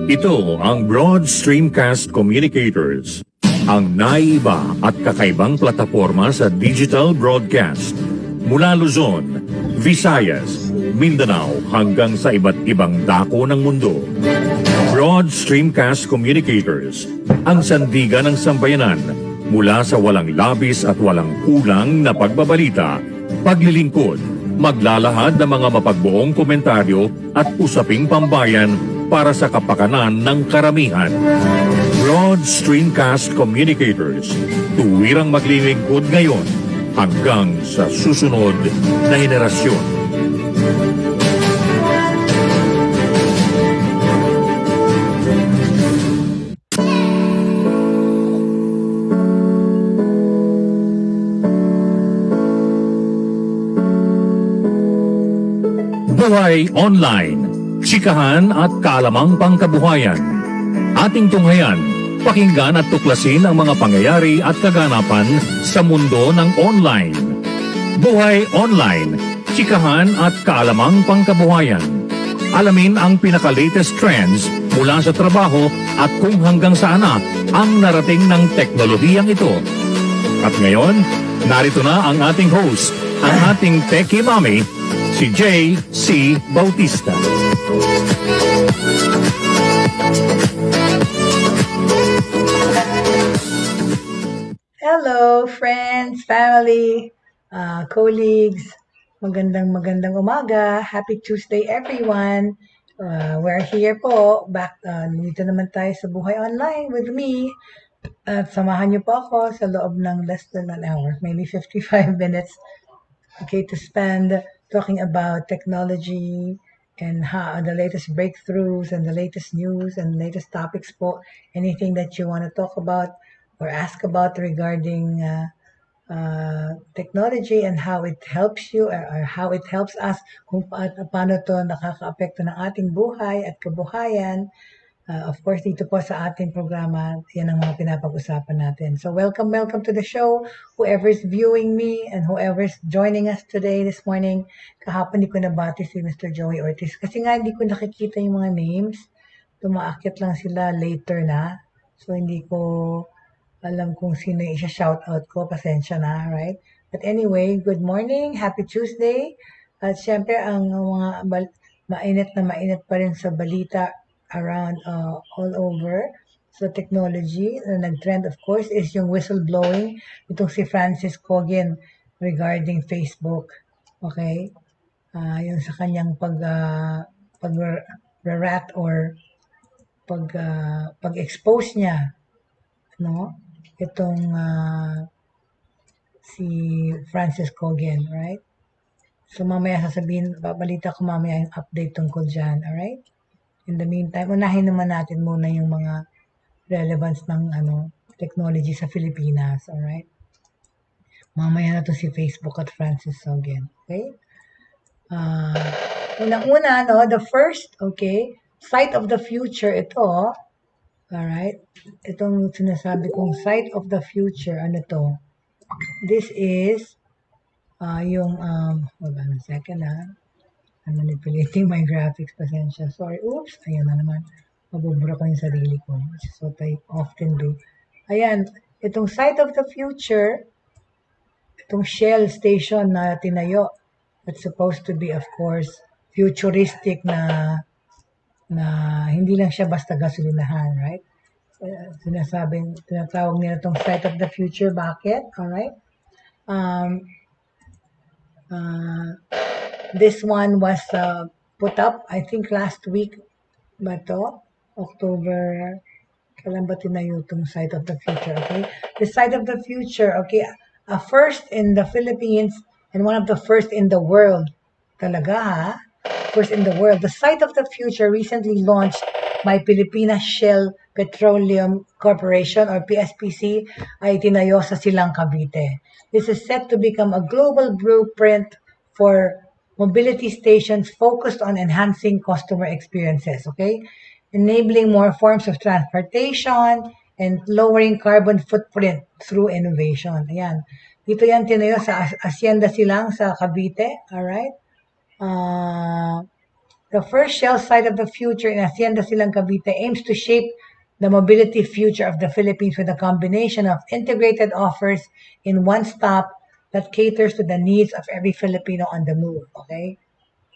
Ito ang Broad Streamcast Communicators, ang naiiba at kakaibang plataforma sa digital broadcast. Mula Luzon, Visayas, Mindanao hanggang sa iba't ibang dako ng mundo. Broad Streamcast Communicators, ang sandigan ng sambayanan mula sa walang labis at walang kulang na pagbabalita, paglilingkod, maglalahad ng mga mapagbuong komentaryo at usaping pambayan para sa kapakanan ng karamihan. Broad Streamcast Communicators, tuwirang maglilingkod ngayon hanggang sa susunod na henerasyon. Buhay Online, chikahan at kaalamang pangkabuhayan. Ating tunghayan, pakinggan at tuklasin ang mga pangyayari at kaganapan sa mundo ng online. Buhay Online, chikahan at kaalamang pangkabuhayan. Alamin ang pinaka-latest trends mula sa trabaho at kung hanggang saan na ang narating ng teknolohiyang ito. At ngayon, narito na ang ating host, ang ating Techie Mami, si Jaye C. Bautista. Hello, friends, family, colleagues. Magandang umaga. Happy Tuesday, everyone. We're here po. Back, dito naman tayo sa Buhay Online with me. At samahan niyo po ako sa loob ng less than an hour, maybe 55 minutes. Okay, to spend talking about technology and how the latest breakthroughs and the latest news and latest topics po. Anything that you want to talk about or ask about regarding technology and how it helps you or how it helps us, kung paano to nakaka-apekto ng ating buhay at kabuhayan. Of course, dito po sa ating programa, yan ang mga pinapag-usapan natin. So welcome to the show. Whoever's viewing me and whoever's joining us today, this morning. Kahapon di ko nabati si Mr. Joey Ortiz kasi nga hindi ko nakikita yung mga names. Tumaakyat lang sila later na. So hindi ko alam kung sino yung isa-shoutout ko. Pasensya na, right? But anyway, good morning. Happy Tuesday. At syempre, ang mga mainit pa rin sa balita around all over. So technology, nag-trend of course is yung whistleblowing itong si Francis Cogan regarding Facebook. Okay? Yung sa kanyang pag-rat or pag-expose niya, no? Itong si Francis Cogan, right? So mamaya sasabihin, babalita ko mamaya yung update tungkol dyan, alright? In the meantime, unahin naman natin muna yung mga relevance ng technology sa Pilipinas, alright? Mamaya na to si Facebook at Francis Cogan, okay? Unang-una, no, the first, okay, sight of the future, ito, alright? Itong sinasabi kong sight of the future, ano to? This is, hold on a second, I'm manipulating my graphics, pasensya. Sorry, oops, ayan na naman. Mabubura ko yung sarili ko, which is what I often do. Ayan, itong sight of the future, itong Shell station na tinayo, that's supposed to be, of course, futuristic na hindi lang siya basta gasolinahan, right? Tinatawag nila itong sight of the future. Bakit? Alright? This one was put up, I think last week ba to? October, kailan ba tinayo itong sight of the future, okay? The sight of the future, okay, a first in the Philippines and one of the first in the world. Talaga ha? First in the world. The sight of the future recently launched by Pilipinas Shell Petroleum Corporation or PSPC ay tinayo sa Silang Cavite. This is set to become a global blueprint for mobility stations focused on enhancing customer experiences, okay? Enabling more forms of transportation and lowering carbon footprint through innovation. Ayan. Dito yan tinayo sa Hacienda Silang sa Cavite. Alright? The first Shell site of the future in Hacienda Silang Cavite aims to shape the mobility future of the Philippines with a combination of integrated offers in one stop that caters to the needs of every Filipino on the move. Okay?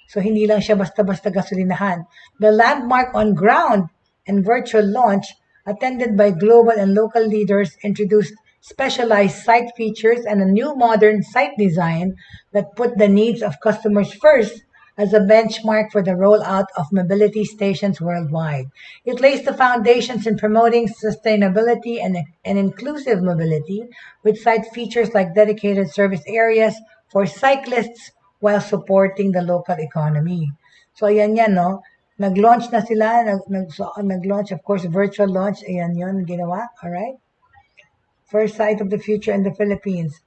So, hindi lang siya basta-basta gasolinahan. The landmark on ground and virtual launch, attended by global and local leaders, introduced specialized site features and a new modern site design that put the needs of customers first as a benchmark for the rollout of mobility stations worldwide. It lays the foundations in promoting sustainability and inclusive mobility with site features like dedicated service areas for cyclists while supporting the local economy. So, ayan yan, no? Nag-launch na sila, nag-launch, of course, virtual launch, ayan yun, ginawa, alright? First site of the future in the Philippines.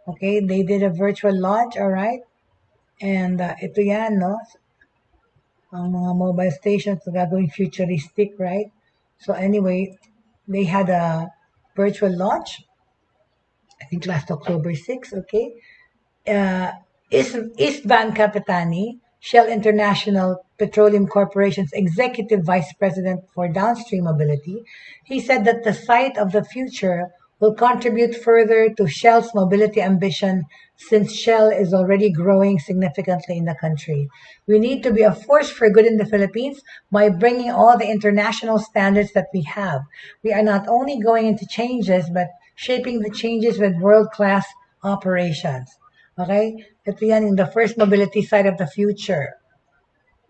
Okay, they did a virtual launch, alright? And ito yan, no? Ang mga mobile stations gagawing futuristic, right? So anyway, they had a virtual launch, I think last October 6, okay? Istvan Kapitani, Shell International Petroleum Corporation's Executive Vice President for Downstream Mobility, he said that the site of the future will contribute further to Shell's mobility ambition since Shell is already growing significantly in the country. We need to be a force for good in the Philippines by bringing all the international standards that we have. We are not only going into changes, but shaping the changes with world-class operations. Okay? Ito yan in the first mobility site of the future.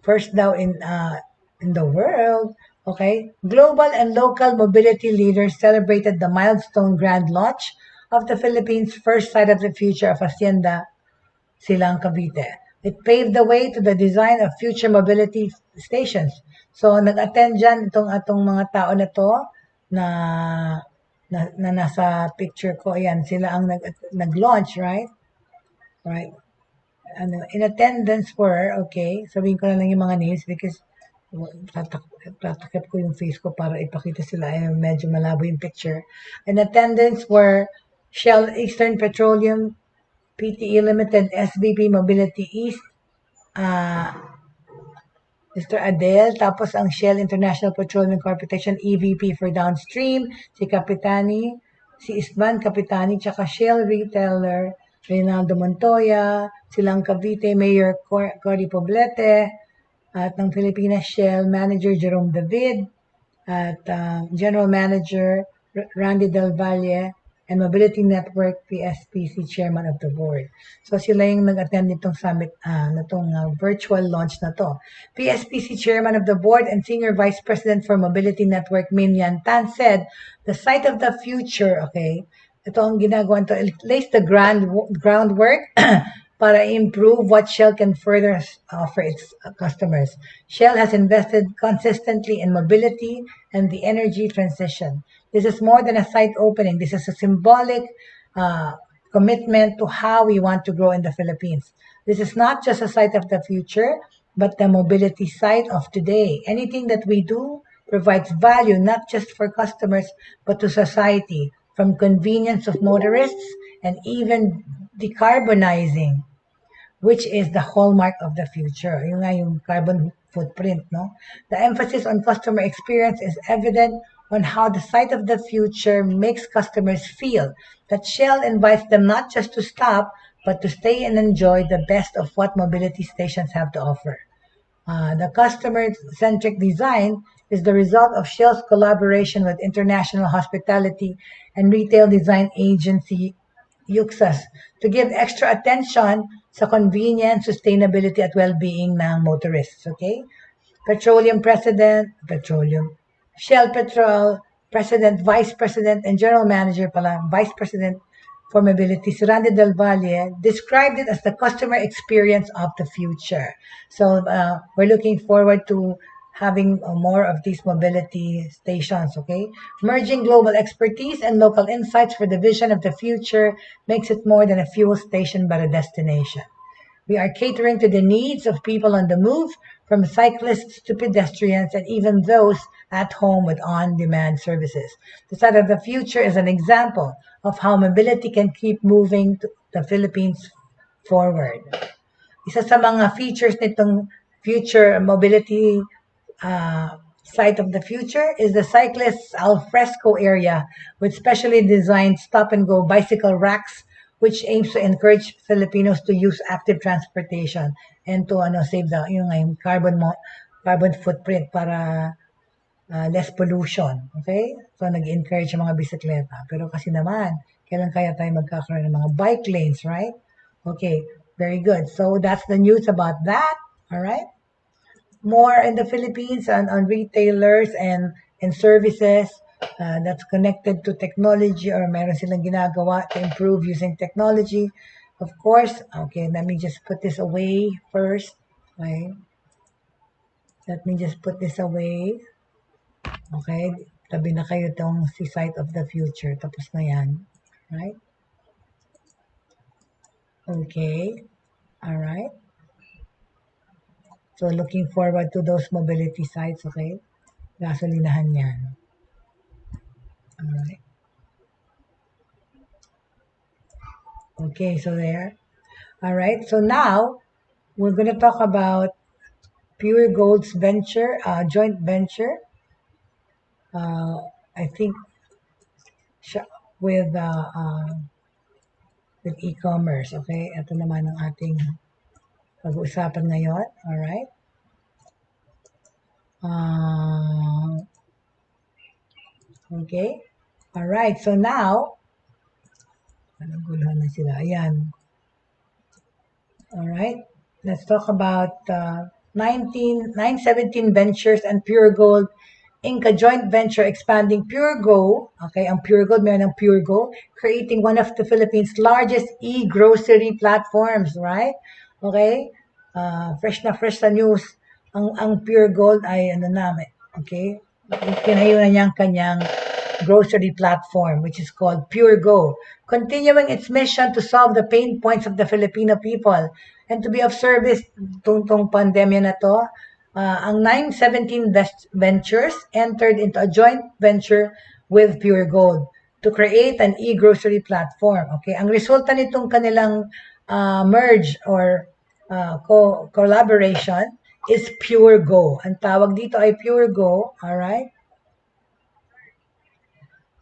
First daw in the world. Okay? Global and local mobility leaders celebrated the milestone grand launch of the Philippines' first site of the future of Hacienda Silang Cavite. It paved the way to the design of future mobility stations. So, nag-attend dyan itong mga tao na to na nasa picture ko. Ayan, sila ang nag-launch, right? Right. In attendance were, okay, sabihin ko na lang yung mga names because tatakip ko yung face ko para ipakita sila. Medyo malabo yung picture. In attendance were Shell Eastern Petroleum, PTE Limited, SBP Mobility East, Mr. Adele, tapos ang Shell International Petroleum Corporation, EVP for Downstream, si Kapitani, si Istvan Kapitani, tsaka Shell Retailer, Reynaldo Montoya, silang Cavite Mayor Cory Poblete, at ng Pilipinas Shell Manager Jerome David, at General Manager Randy Del Valle, and Mobility Network PSPC Chairman of the Board. So sila yung nag-attend nitong summit, virtual launch na to. PSPC Chairman of the Board and Senior Vice President for Mobility Network, Min Yan Tan, said, the site of the future, okay, ito ang ginagawa nito, it lays the groundwork para improve what Shell can further offer its customers. Shell has invested consistently in mobility and the energy transition. This is more than a site opening. This is a symbolic commitment to how we want to grow in the Philippines. This is not just a site of the future, but the mobility site of today. Anything that we do provides value not just for customers, but to society, from convenience of motorists and even decarbonizing, which is the hallmark of the future. Yung nga yung carbon footprint, no? The emphasis on customer experience is evident on how the site of the future makes customers feel that Shell invites them not just to stop, but to stay and enjoy the best of what mobility stations have to offer. The customer-centric design is the result of Shell's collaboration with international hospitality and retail design agency UXAS to give extra attention sa convenience, sustainability at well-being ng motorists, okay? Shell Petrol President, Vice President, and General Manager Vice President for Mobility, si Randy Del Valle, described it as the customer experience of the future. So we're looking forward to having more of these mobility stations, okay? Merging global expertise and local insights for the vision of the future makes it more than a fuel station but a destination. We are catering to the needs of people on the move, from cyclists to pedestrians and even those at home with on-demand services. The site of the future is an example of how mobility can keep moving the Philippines forward. Isa sa mga features nitong future mobility site of the future is the cyclists alfresco area with specially designed stop-and-go bicycle racks which aims to encourage Filipinos to use active transportation and to save the yung carbon footprint para less pollution. Okay? So, nag-encourage yung mga bisikleta. Pero kasi naman, kailan kaya tayo magkakaroon ng mga bike lanes, right? Okay, very good. So, that's the news about that. All right? More in the Philippines on retailers and services that's connected to technology or meron silang ginagawa to improve using technology. Of course, okay, let me just put this away first. Okay. Let me just put this away. Okay, tabi na kayo tong si Site of the Future. Tapos na yan. Right? Okay. All right. So, looking forward to those mobility sites, okay? Gasolinahan yan. All right. Okay, so there. All right, so now we're going to talk about Pure Gold's venture, joint venture. I think with e-commerce. Okay, ito naman ang ating pag-uusapan ngayon. All right. Okay. All right. So now, naguluhan na sila. Ayan. All right. Let's talk about 917 Ventures and Pure Gold Inc. a joint venture expanding Pure Go. Okay, ang Pure Gold, meron ng Pure Go, creating one of the Philippines' largest e-grocery platforms, right? Okay? Fresh na fresh sa news. Ang Pure Gold ay okay? Kinayo na niya ang kanyang grocery platform, which is called Pure Go, continuing its mission to solve the pain points of the Filipino people and to be of service tong pandemya na to. Ang 917 Ventures entered into a joint venture with Pure Gold to create an e-grocery platform. Okay, ang resulta nitong kanilang merge or collaboration is Pure Go. Ang tawag dito ay Pure Go, all right?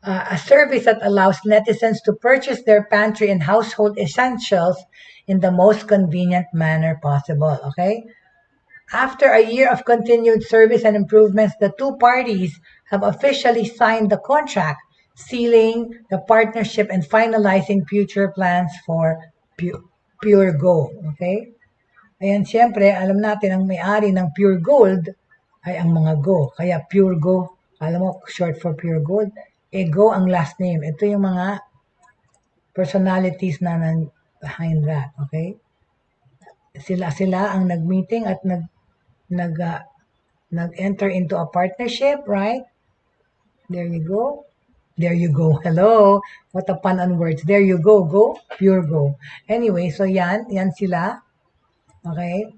A service that allows netizens to purchase their pantry and household essentials in the most convenient manner possible, okay? After a year of continued service and improvements, the two parties have officially signed the contract, sealing the partnership and finalizing future plans for Pure Go, okay? Ayan, siyempre, alam natin ang may-ari ng Pure Gold ay ang mga Go. Kaya Pure Go, alam mo, short for Pure Gold, Go ang last name. Ito yung mga personalities na behind that, okay? Sila ang nag-meeting at nag-enter into a partnership, right? There you go. There you go. Hello. What a pun on words. There you go. Go. Pure Go. Anyway, so yan sila. Okay?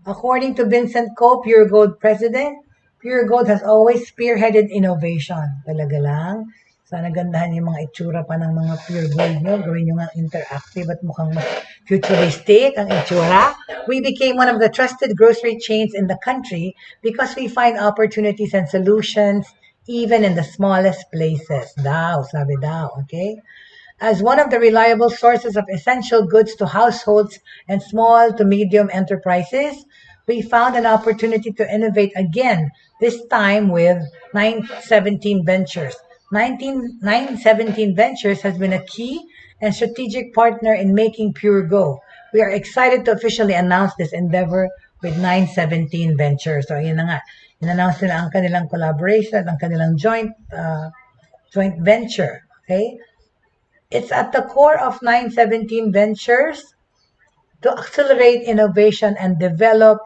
According to Vincent Ko, Pure Gold president, Pure Gold has always spearheaded innovation. Talaga lang. Sana gandahan yung mga itsura pa ng mga Pure Gold nyo. Gawin nyo nga interactive at mukhang mas futuristic ang itsura. We became one of the trusted grocery chains in the country because we find opportunities and solutions even in the smallest places. Sabi daw, okay? As one of the reliable sources of essential goods to households and small to medium enterprises, we found an opportunity to innovate again, this time with 917 Ventures. 917 Ventures has been a key and strategic partner in making Pure Go. We are excited to officially announce this endeavor with 917 Ventures. So, ayun na nga. In-announce nila ang kanilang collaboration, ang kanilang joint venture. Okay? It's at the core of 917 Ventures to accelerate innovation and develop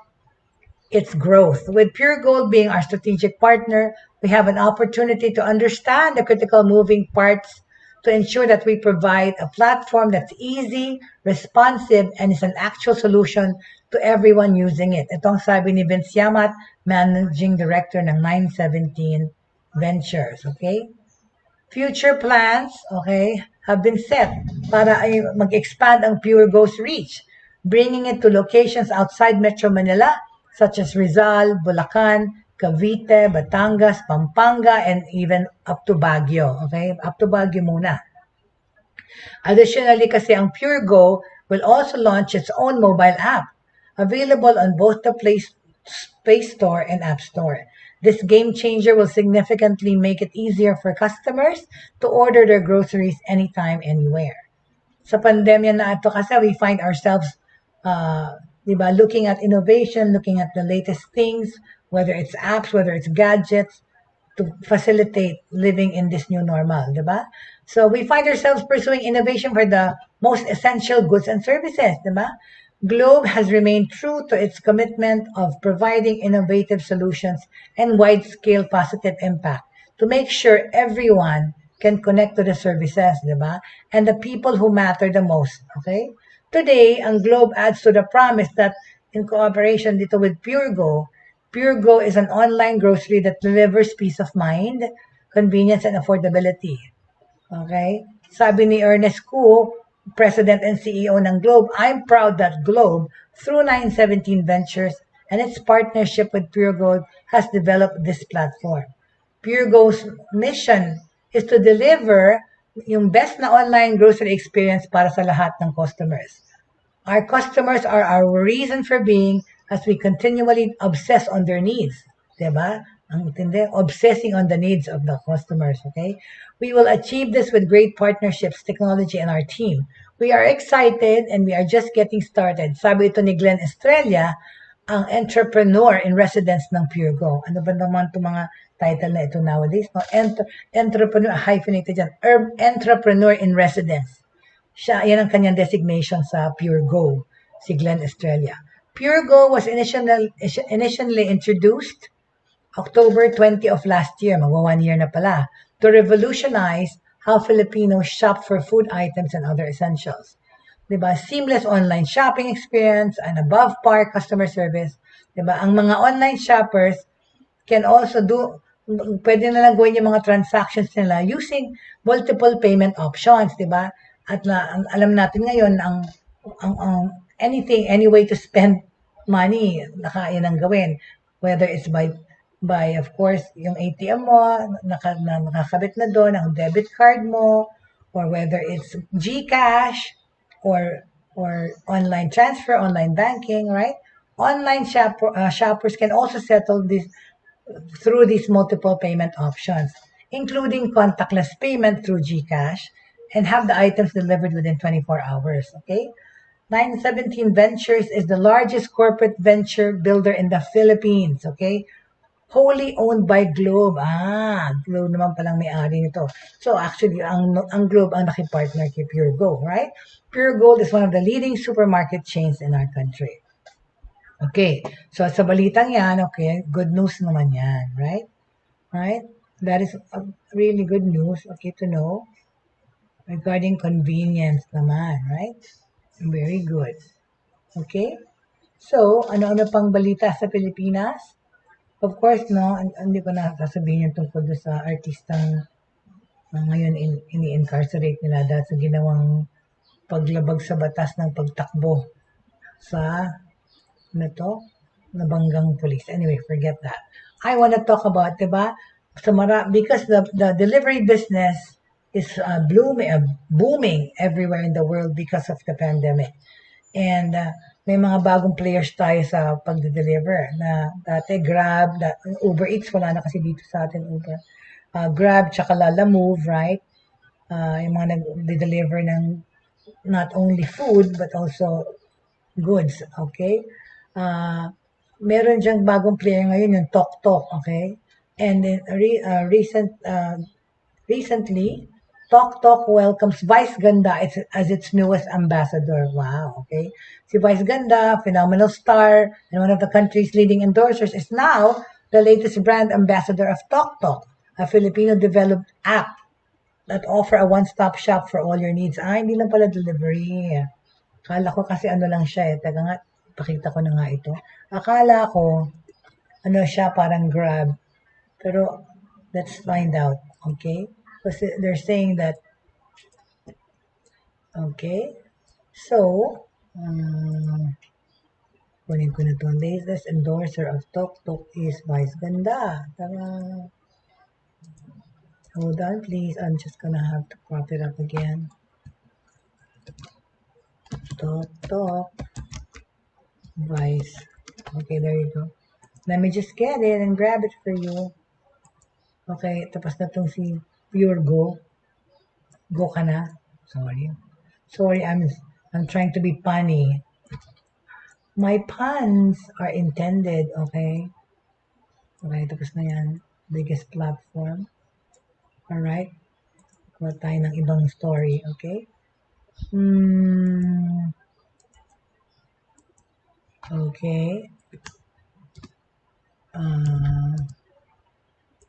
its growth. With Pure Gold being our strategic partner, we have an opportunity to understand the critical moving parts to ensure that we provide a platform that's easy, responsive, and is an actual solution to everyone using it. Ito ang sabi ni Vince Yamat, Managing Director ng 917 Ventures, okay? Future plans, okay, have been set para ay mag-expand ang Pure Go's reach, bringing it to locations outside Metro Manila such as Rizal, Bulacan, Cavite, Batangas, Pampanga, and even up to Baguio, okay? Up to Baguio muna. Additionally, kasi ang Pure Go will also launch its own mobile app, available on both the Play Store and App Store. This game changer will significantly make it easier for customers to order their groceries anytime, anywhere. Sa pandemya na ito kasi we find ourselves, diba, looking at innovation, looking at the latest things, whether it's apps, whether it's gadgets, to facilitate living in this new normal, diba? So we find ourselves pursuing innovation for the most essential goods and services, diba? Globe has remained true to its commitment of providing innovative solutions and wide-scale positive impact to make sure everyone can connect to the services, diba? And the people who matter the most, okay? Today, ang Globe adds to the promise that in cooperation dito with PureGo is an online grocery that delivers peace of mind, convenience, and affordability. Okay? Sabi ni Ernest Koo, President and CEO ng Globe, I'm proud that Globe, through 917 Ventures and its partnership with PureGo, has developed this platform. PureGo's mission is to deliver yung best na online grocery experience para sa lahat ng customers. Our customers are our reason for being as we continually obsess on their needs. Diba? Ang intindi, obsessing on the needs of the customers, okay? We will achieve this with great partnerships, technology, and our team. We are excited and we are just getting started. Sabi ito ni Glenn Estrella, ang entrepreneur in residence ng PureGo. Ano ba naman itong mga title na ito nowadays? No? Entrepreneur, hyphenated dyan. Entrepreneur in residence. Siya, yan ang kanyang designation sa PureGo, si Glenn Estrella. PureGo was initially introduced October 20 of last year, magwa 1 year na pala, to revolutionize how Filipinos shop for food items and other essentials. Diba? Seamless online shopping experience and above par customer service. Diba? Ang mga online shoppers can also pwede na lang gawin yung mga transactions nila using multiple payment options, diba? At alam natin ngayon ang anything, any way to spend money, yan ang gawin. Whether it's by of course, yung ATM mo, nakakabit na doon, ang debit card mo, or whether it's GCash, or online transfer, online banking, right? Online shoppers can also settle this through these multiple payment options, including contactless payment through GCash, and have the items delivered within 24 hours, okay? 917 Ventures is the largest corporate venture builder in the Philippines, okay? Wholly owned by Globe. Globe naman palang may-ari nito. So actually, ang Globe ang nakipartner kay PureGo, right? PureGo is one of the leading supermarket chains in our country. Okay, so sa balitang yan, okay, good news naman yan, right? Right? That is really good news, okay, to know regarding convenience naman, right? Very good. Okay? So, ano-ano pang balita sa Pilipinas? Of course, no, hindi ko na sasabihin yung tungkol sa artistang ngayon ini-incarcerate nila dahil sa ginawang paglabag sa batas ng pagtakbo sa nabanggang police. Anyway, forget that. I want to talk about, diba? Because the delivery business is booming everywhere in the world because of the pandemic. And may mga bagong players tayo sa pagde-deliver na dati Grab, Uber Eats, wala na kasi dito sa atin Uber. Grab, tsaka Lala Move, right? Yung mga nag-deliver ng not only food but also goods, okay? Meron diyang bagong player ngayon, yung Tok Tok, okay? And then recently, Tok Tok welcomes Vice Ganda as its newest ambassador. Wow, okay. Si Vice Ganda, phenomenal star, and one of the country's leading endorsers, is now the latest brand ambassador of Tok Tok, a Filipino-developed app that offer a one-stop shop for all your needs. Hindi lang pala delivery. Akala ko kasi ano lang siya eh. Taga nga, pakita ko na nga ito. Akala ko, ano siya, parang Grab. Pero, let's find out. Okay? Kasi they're saying that, okay? So, kunin ko na ito. Latest endorser of Tok Tok is Vice Ganda. Tara. Hold on, please. I'm just gonna have to crop it up again. Tok Tok. Vice. Okay, there you go. Let me just get it and grab it for you. Okay, tapos na itong si Pure Go. Go ka na. Sorry. Sorry, I'm trying to be punny. My puns are intended, okay? Okay, tapos na yan. Biggest platform. Alright. Kuha tayo ng ibang story, okay? Okay.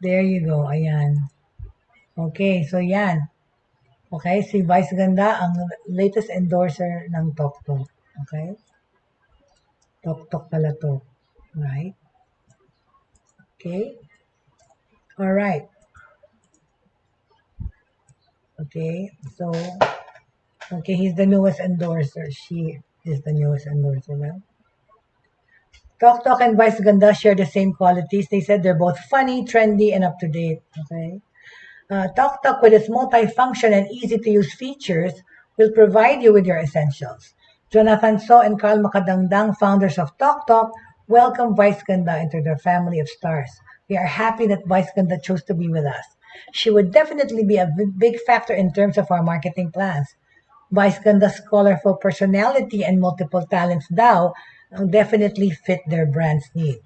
There you go. Ayan. Okay, so yan. Okay, si Vice Ganda ang latest endorser ng Tok Tok. Okay? Tok Tok pala to. Right? Okay? Alright. Okay, so, okay, he's the newest endorser. She is the newest endorser, right? Tok Tok and Vice Ganda share the same qualities. They said they're both funny, trendy, and up to date. Okay. Tok Tok, with its multifunction and easy-to-use features, will provide you with your essentials. Jonathan So and Carl Makadangdang, founders of Tok Tok, welcome Vice Ganda into their family of stars. We are happy that Vice Ganda chose to be with us. She would definitely be a big factor in terms of our marketing plans. Vice Ganda's colorful personality and multiple talents daw definitely fit their brand's need.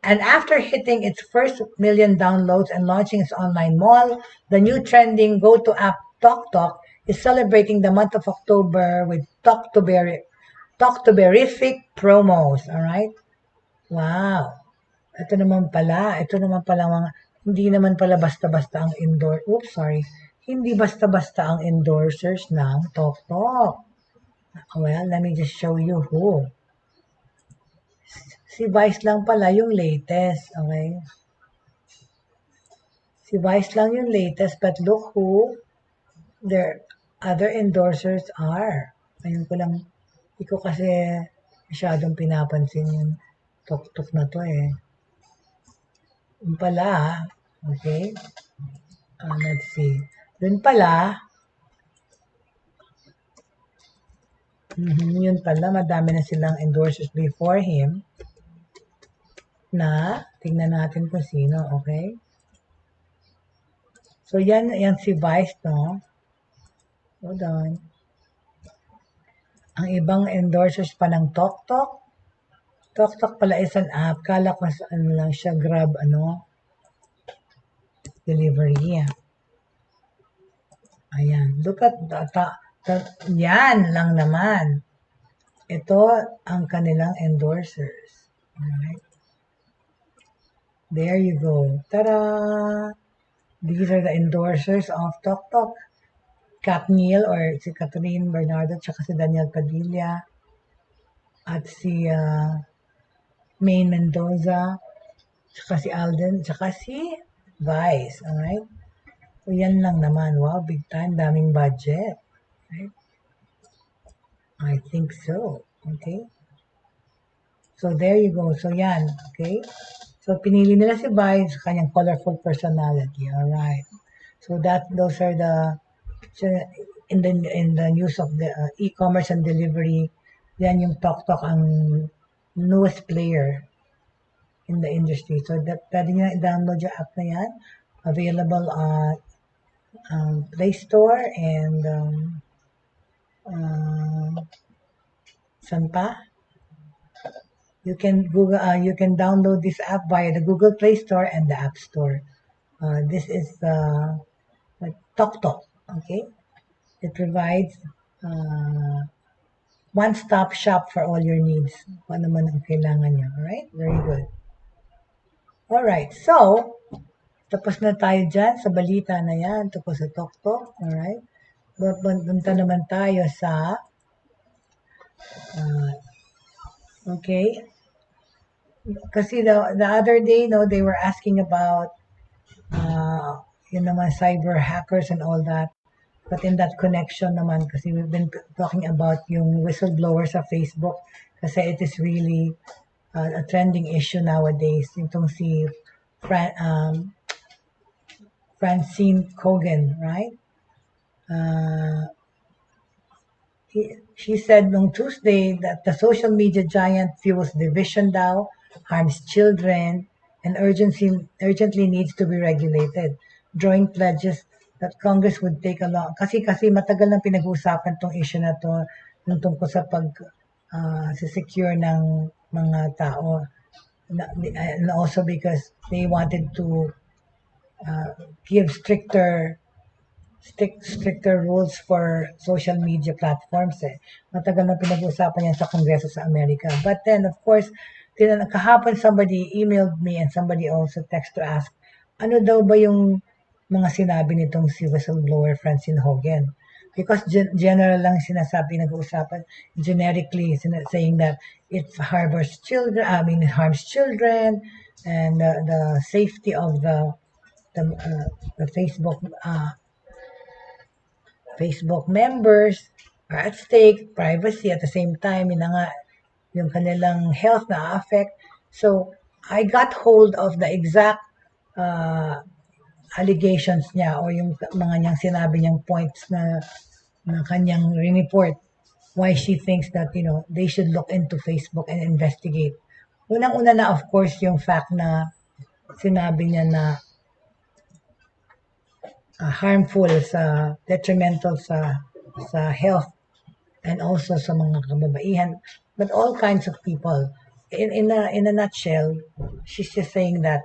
And after hitting its first million downloads and launching its online mall, the new trending go-to app Tok Tok is celebrating the month of October with Talktoberific promos. Alright? Wow. Ito naman pala mga, hindi naman pala basta-basta ang hindi basta-basta ang endorsers ng Tok Tok. Well, let me just show you who. Si Vice lang pala yung latest, okay? Si Vice lang yung latest, but look who their other endorsers are. Ayun ko lang, hindi ko kasi masyadong pinapansin yung Tok-Tok na to eh. Yun pala, okay? Let's see. Yun pala, yun pala, madami na silang endorsers before him na, tingnan natin kung sino, okay? So, yan si Vice, no? Hold on. Ang ibang endorsers pa ng Tok Tok. Tok Tok pala is an app. Kala ko ano lang siya, Grab, delivery. Ayan. Look at yan lang naman. Ito ang kanilang endorsers. Alright. There you go. Ta-da! These are the endorsers of Tok Tok. Kat Neal or si Catherine Bernardo tsaka si Daniel Padilla at si Maine Mendoza tsaka si Alden tsaka si Vice. Alright? So yan lang naman. Wow, big time. Daming budget. Right? I think so. Okay? So there you go. So yan. Okay? So pinili nila si Vice sa kanyang colorful personality. Alright. So those are the in the news of the e-commerce and delivery, yan yung Tok Tok ang newest player in the industry. So pwede nyo i-download yung app na yan. Available at Play Store and saan pa? You can download this app via the Google Play Store and the App Store. This is Tok Tok. Okay? It provides one-stop shop for all your needs. Kung ano man ang kailangan nyo. Alright? Very good. Alright. So, tapos na tayo dyan sa balita na yan, tungkol sa Tok. Alright? Punta naman tayo sa, okay, kasi the other day, no, they were asking about, yun naman, cyber hackers and all that. But in that connection naman, kasi we've been talking about yung whistleblower sa Facebook, kasi it is really a trending issue nowadays. Itong si Francine Cogan, right? She said on Tuesday that the social media giant fuels division daw, harms children, and urgently needs to be regulated, drawing pledges that Congress would take along. Kasi matagal nang pinag-uusapan tong issue na to, yung tungkol sa secure ng mga tao. And also because they wanted to give stricter rules for social media platforms Matagal na pinag-uusapan yan sa Kongreso sa Amerika. But then, of course, kahapon somebody emailed me and somebody also text to ask, ano daw ba yung mga sinabi nitong si whistleblower Francine Hogan? Because general lang sinasabi, nag-uusapan, generically saying that it harms children, and the safety of the Facebook members are at stake, privacy at the same time, yun na nga, yung kanilang health na affect. So, I got hold of the exact allegations niya o yung mga niyang sinabi niyang points na kanyang report why she thinks that, they should look into Facebook and investigate. Unang-una na, of course, yung fact na sinabi niya na harmful, detrimental sa health and also sa mga kababaihan, but all kinds of people. In a nutshell, she's just saying that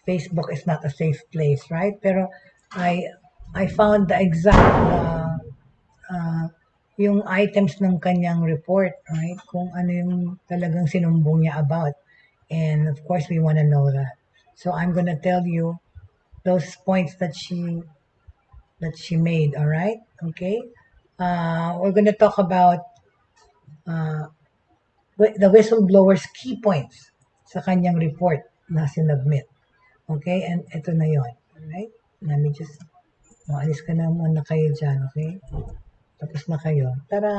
Facebook is not a safe place, right? Pero I found the exact yung items ng kanyang report, right? Kung ano yung talagang sinumbong niya about. And of course, we want to know that. So I'm gonna tell you those points that she made, all right? Okay? We're gonna talk about the whistleblower's key points sa kanyang report na sinubmit. Okay? And ito na yon. Alright? Let me just, alis ka na muna kayo dyan, okay? Tapos na kayo. Tara!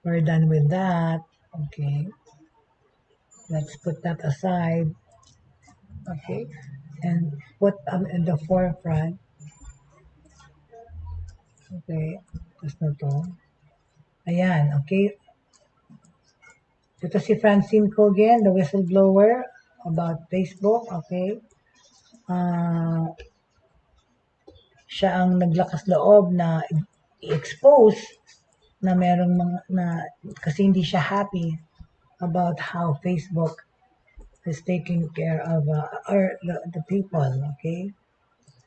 We're done with that. Okay. Let's put that aside. Okay. And put in the forefront. Okay. Tapos na to. Ayan. Okay. Ito si Francine Cogan, the whistleblower about Facebook. Okay. Siya ang naglakas loob na i-expose na merong kasi hindi siya happy about how Facebook is taking care of the people, okay?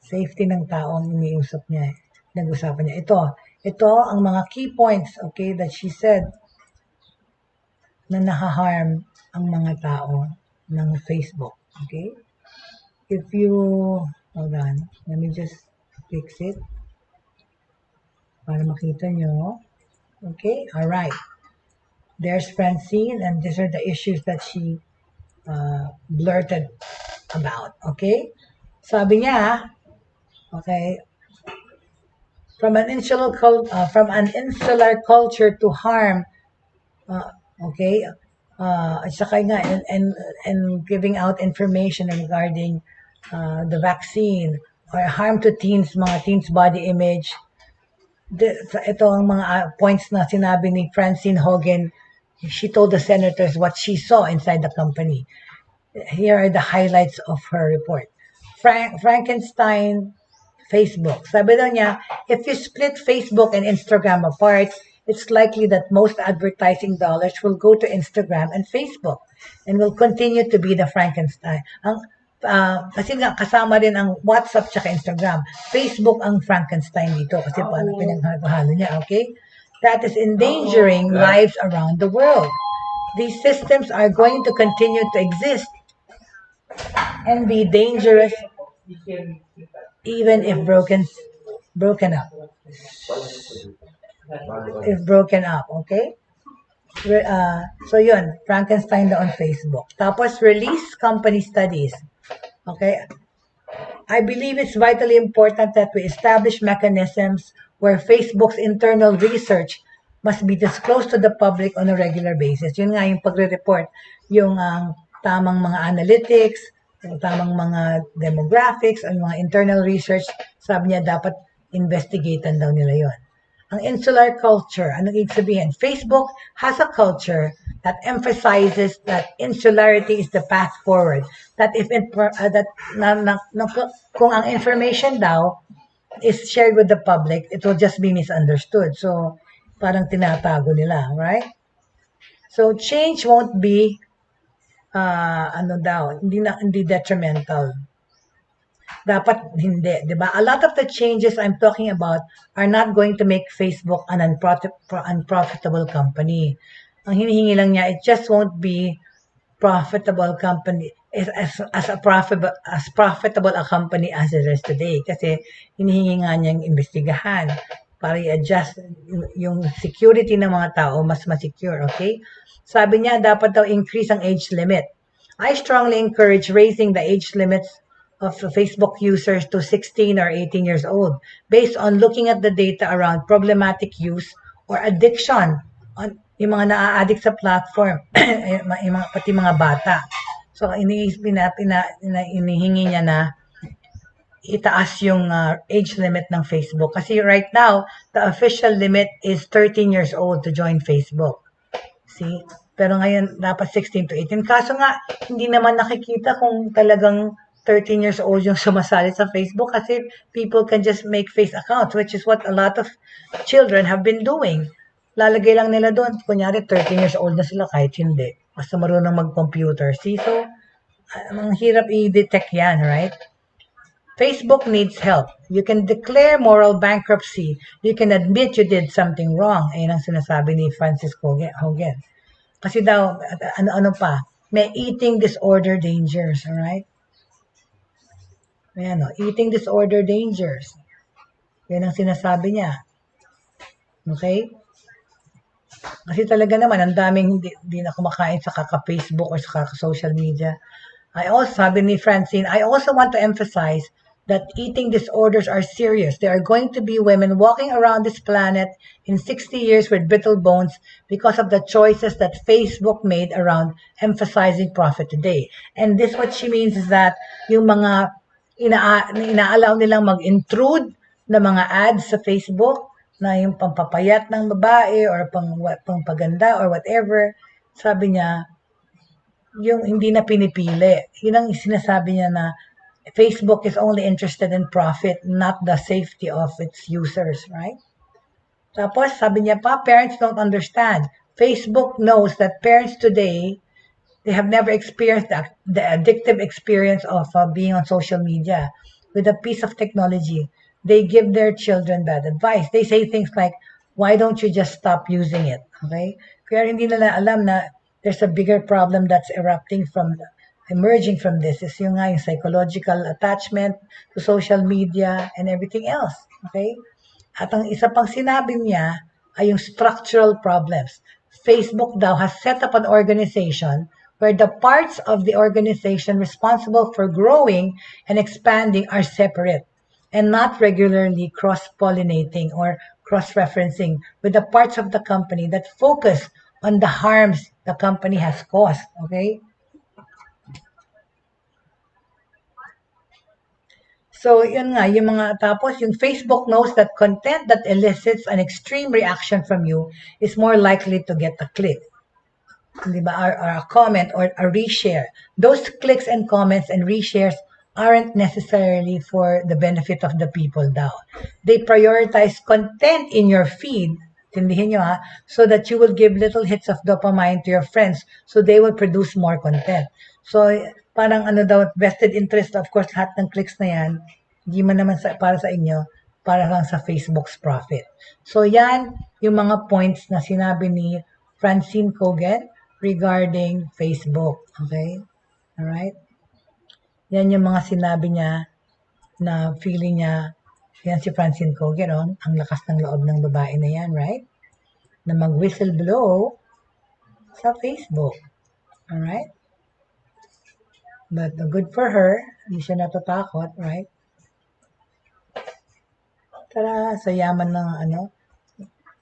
Safety ng tao ang iniusap niya, nag-usapan niya. Ito ang mga key points, okay, that she said na nakaharm ang mga tao ng Facebook, okay? If you, hold on, let me just fix it para makita nyo. Okay, all right. There's Francine, and these are the issues that she blurted about. Okay, sabi niya, okay, from an insular culture to harm, okay, at saka nga, and giving out information regarding the vaccine or harm to teens, mga teens' body image. Ito ang mga points na sinabi ni Francine Hogan. She told the senators what she saw inside the company. Here are the highlights of her report. Frankenstein Facebook. Sabi daw niya, if you split Facebook and Instagram apart, it's likely that most advertising dollars will go to Instagram and Facebook and will continue to be the Frankenstein. Kasi nga kasama rin ang WhatsApp tsaka Instagram. Facebook ang Frankenstein dito kasi paano pinaghalo niya, okay? That is endangering lives around the world. These systems are going to continue to exist and be dangerous even if broken up. If broken up, okay? So yun, Frankenstein daw on Facebook. Tapos release company studies. Okay? I believe it's vitally important that we establish mechanisms where Facebook's internal research must be disclosed to the public on a regular basis. Yun nga yung pagre-report, yung tamang mga analytics, yung tamang mga demographics, ang mga internal research, sabi niya dapat investigatan daw nila yon. Ang insular culture, anong ibig sabihin? Facebook has a culture that emphasizes that insularity is the path forward. That if it, that kung ang information daw is shared with the public, it will just be misunderstood. So, parang tinatago nila, right? So, change won't be hindi detrimental. Dapat hindi, di ba? A lot of the changes I'm talking about are not going to make Facebook an unprofitable company. Ang hinihingi lang niya, it just won't be profitable company as profitable a company as it is today. Kasi hinihingi nga niyang investigahan para i-adjust yung security ng mga tao mas ma-secure, okay? Sabi niya, dapat daw increase ang age limit. I strongly encourage raising the age limits of Facebook users to 16 or 18 years old based on looking at the data around problematic use or addiction on yung mga naa-addict sa platform, pati mga bata. So, inihingi niya na itaas yung age limit ng Facebook. Kasi right now, the official limit is 13 years old to join Facebook. See? Pero ngayon, dapat 16 to 18. Kaso nga, hindi naman nakikita kung talagang 13 years old yung sumasali sa Facebook kasi people can just make fake accounts, which is what a lot of children have been doing. Lalagay lang nila doon, kunyari 13 years old na sila kahit hindi. Basta marunong mag-computer. See, so, ang hirap i-detect yan, right? Facebook needs help. You can declare moral bankruptcy. You can admit you did something wrong. Ayun ang sinasabi ni Francis Hogan. Kasi daw, ano pa, may eating disorder dangers, alright? Ayan, eating disorder dangers. Yan ang sinasabi niya. Okay? Kasi talaga naman, ang daming hindi na kumakain sa kaka-Facebook or sa kaka-social media. Sabi ni Francine, I also want to emphasize that eating disorders are serious. There are going to be women walking around this planet in 60 years with brittle bones because of the choices that Facebook made around emphasizing profit today. And this what she means is that yung mga inaalaw nilang mag-intrude na mga ads sa Facebook na yung pampapayat ng babae or pangpaganda or whatever, sabi niya, yung hindi na pinipili. Yun ang sinasabi niya na Facebook is only interested in profit, not the safety of its users, right? Tapos, sabi niya pa, parents don't understand. Facebook knows that parents today, they have never experienced the addictive experience of being on social media. With a piece of technology, they give their children bad advice. They say things like, why don't you just stop using it? Okay? Kaya hindi nila alam na there's a bigger problem that's emerging from this. Is yung psychological attachment to social media and everything else. Okay? At ang isa pang sinabi niya ay yung structural problems. Facebook daw has set up an organization where the parts of the organization responsible for growing and expanding are separate and not regularly cross-pollinating or cross-referencing with the parts of the company that focus on the harms the company has caused. Okay? So, yun nga, tapos yung Facebook knows that content that elicits an extreme reaction from you is more likely to get a click. Diba? Or a comment or a reshare. Those clicks and comments and reshares aren't necessarily for the benefit of the people daw. They prioritize content in your feed, tindihin nyo so that you will give little hits of dopamine to your friends so they will produce more content. So, parang vested interest, of course, lahat ng clicks na yan, hindi man naman para sa inyo, para lang sa Facebook's profit. So, yan yung mga points na sinabi ni Francine Kogan regarding Facebook. Okay? Alright? Yan yung mga sinabi niya na feeling niya, yan si Francine ko, gano'n, ang lakas ng loob ng babae na yan, right? Na mag-whistleblow sa Facebook. Alright? But good for her, hindi siya natatakot, right? Tara, sa yaman ng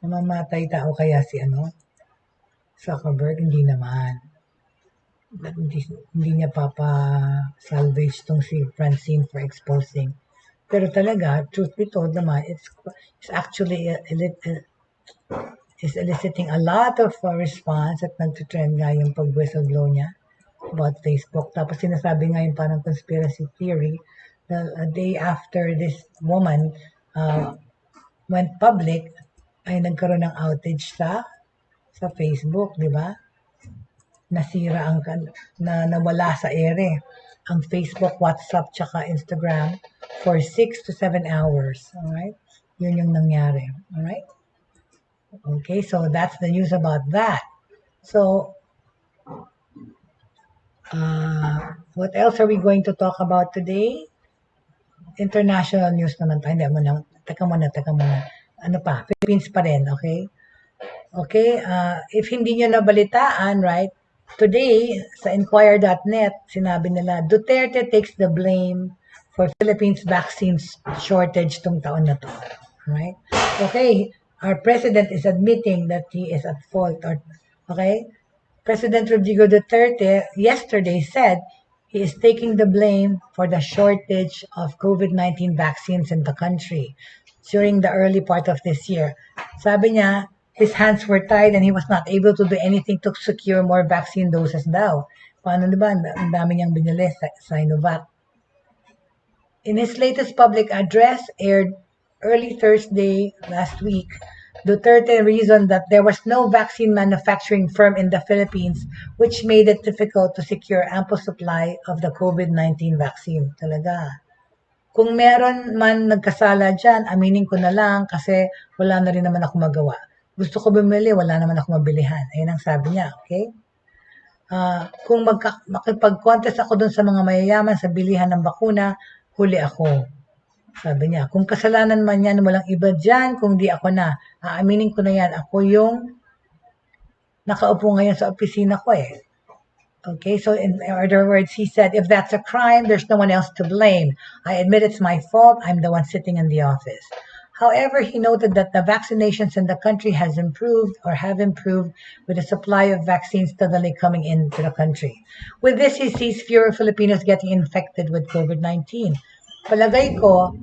namamatay tao kaya si Zuckerberg, hindi naman. Hindi niya salvage tong si Francine for exposing. Pero talaga, truth be told naman, it's actually is eliciting a lot of response at nagtitrend nga yung pag-whistleblow niya about Facebook. Tapos sinasabi nga yung parang conspiracy theory na a day after this woman went public, ay nagkaroon ng outage sa Facebook, di ba? Nasira nawala sa ere ang Facebook, WhatsApp, tsaka Instagram for 6 to 7 hours. Alright? Yun yung nangyari. Alright? Okay, so that's the news about that. So, what else are we going to talk about today? International news naman tayo. Hindi, teka muna. Ano pa? Philippines pa rin, okay? Okay, if hindi nyo nabalitaan, right, today, sa Inquirer.net, sinabi nila, Duterte takes the blame for Philippines vaccines shortage tong taon na to. Right? Okay, our president is admitting that he is at fault. Okay? President Rodrigo Duterte yesterday said he is taking the blame for the shortage of COVID-19 vaccines in the country during the early part of this year. Sabi niya, his hands were tied and he was not able to do anything to secure more vaccine doses daw. Paano diba? Ang dami niyang binili sa Sinovac. In his latest public address, aired early Thursday last week, Duterte reasoned that there was no vaccine manufacturing firm in the Philippines, which made it difficult to secure ample supply of the COVID-19 vaccine. Talaga. Kung meron man nagkasala dyan, aminin ko na lang kasi wala na rin naman ako magawa. Gusto ko bumili, wala naman ako mabilihan. Ayun ang sabi niya, okay? Kung makipag-contest ako dun sa mga mayayaman sa bilihan ng bakuna, huli ako. Sabi niya, kung kasalanan man yan, walang iba dyan, kung di ako na. Aaminin ko na yan, ako yung nakaupo ngayon sa opisina ko eh. Okay, so in other words, he said, if that's a crime, there's no one else to blame. I admit it's my fault. I'm the one sitting in the office. However, he noted that the vaccinations in the country have improved with the supply of vaccines steadily coming into the country. With this, he sees fewer Filipinos getting infected with COVID-19. Palagay ko,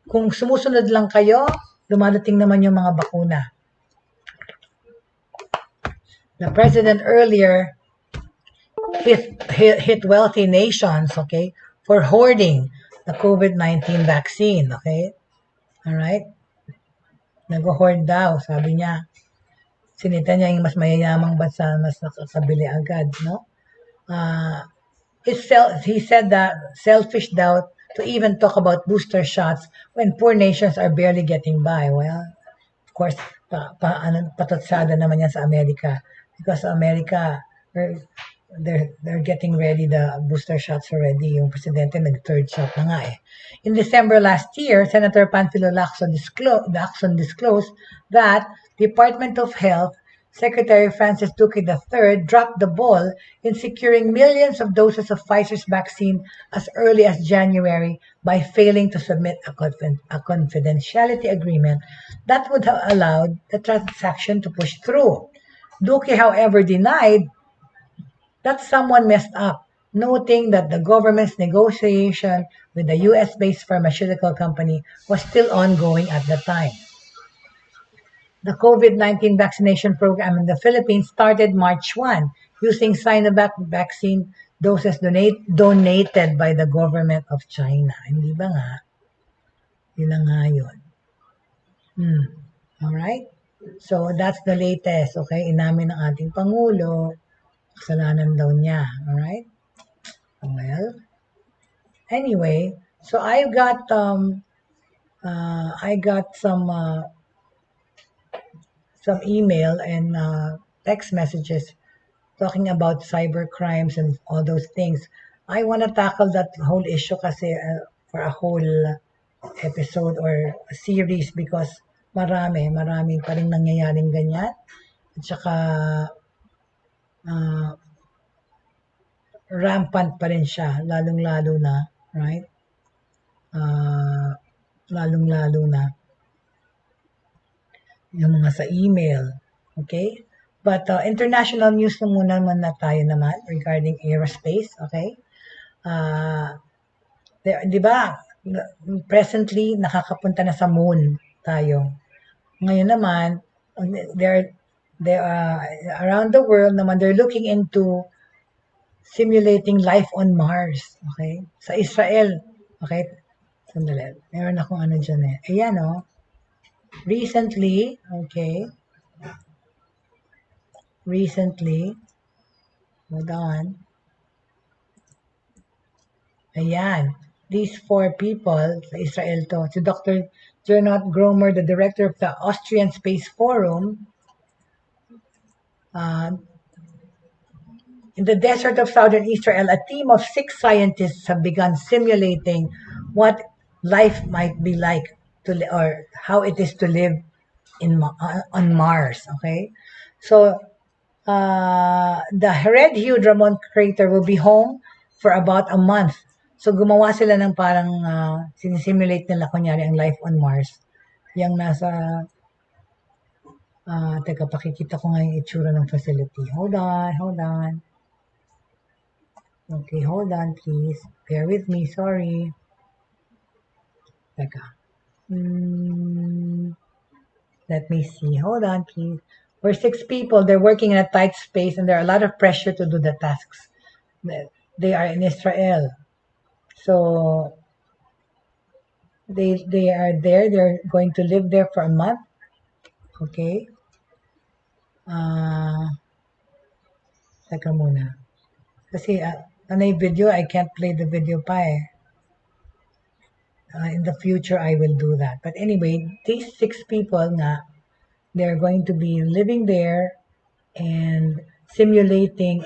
kung sumusunod lang kayo, dumadating naman yung mga bakuna. The president earlier hit wealthy nations, okay, for hoarding the COVID-19 vaccine, okay? Alright? Nag-hoard daw, sabi niya. Sinita niya yung mas mayayamang bansa, mas nakakabili agad, no? He said that selfish doubt to even talk about booster shots when poor nations are barely getting by. Well, of course, patatsada naman yan sa Amerika. Because America, they're getting ready the booster shots already. Yung presidente nag-third shot na nga eh. In December last year, Senator Panfilo Lacson disclosed that Department of Health Secretary Francis Duque III dropped the ball in securing millions of doses of Pfizer's vaccine as early as January by failing to submit a confidentiality agreement that would have allowed the transaction to push through. Duque, however, denied that someone messed up, noting that the government's negotiation with the US-based pharmaceutical company was still ongoing at the time. The COVID-19 vaccination program in the Philippines started March 1 using Sinovac vaccine doses donated by the government of China. Hindi ba nga? Yun na nga yun. Alright? So, that's the latest. Okay? Inamin ng ating Pangulo. Kasalanan daw niya. Alright? Well, anyway, so I got some email and text messages talking about cyber crimes and all those things. I want to tackle that whole issue kasi for a whole episode or a series because marami pa rin nangyayaring ganyan. At saka rampant pa rin siya, lalong-lalo na, right? Lalong-lalo na yung mga sa email, okay? But international news na muna na tayo naman regarding aerospace, okay? Di ba, presently, nakakapunta na sa moon tayo. Ngayon naman, they're around the world naman, they're looking into simulating life on Mars. Okay? Sa Israel. Okay? Sandali. Meron akong ano dyan eh. Ayan o. Recently, hold on. Ayan. These 4 people sa Israel to. Si Dr. Gernot Gromer, the director of the Austrian Space Forum, in the desert of southern Israel, a team of 6 scientists have begun simulating what life might be like or how it is to live on Mars. Okay, so the Red Hugh Drummond crater will be home for about a month. So gumawa sila ng parang sinisimulate nila kunyari ang life on Mars. Yung nasa teka, pakikita ko nga yung itsura ng facility. Hold on. Okay, hold on, please. Bear with me, sorry. Teka. Let me see. Hold on, please. We're 6 people. They're working in a tight space, and there are a lot of pressure to do the tasks. They are in Israel. So, they are there. They're going to live there for a month. Okay. Teka muna. Kasi, ano yung video? I can't play the video pa eh. In the future, I will do that. But anyway, these 6 people nga, they're going to be living there and simulating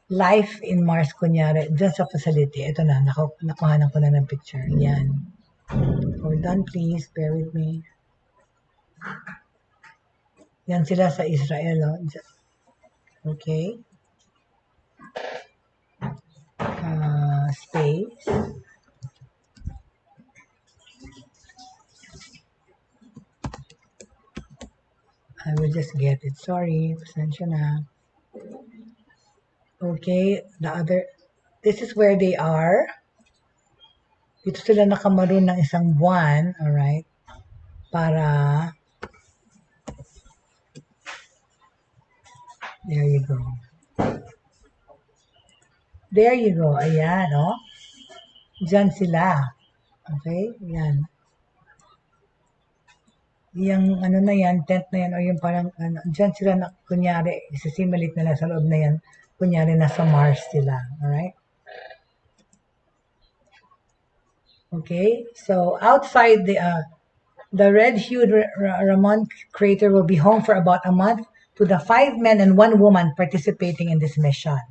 life in Mars, kunyari, dyan sa facility. Ito na, nakuhanan ko na ng picture. Yan. Hold on, please. Bear with me. Yan sila sa Israel, oh. Okay. Space. I will just get it. Sorry. Pasensya na. Okay. This is where they are. Dito sila nakamaroon ng isang buwan. Alright. Para there you go. There you go. Ayan, oh. Diyan sila. Okay? Yan. Yung ano na yan, tent na yan, o yung parang, diyan sila na, kunyari, isisimulate nila sa loob na yan, kunyari nasa Mars sila. Alright? Okay? So, outside the Red Hugh Ramon crater will be home for about a month to the 5 men and 1 woman participating in this mission.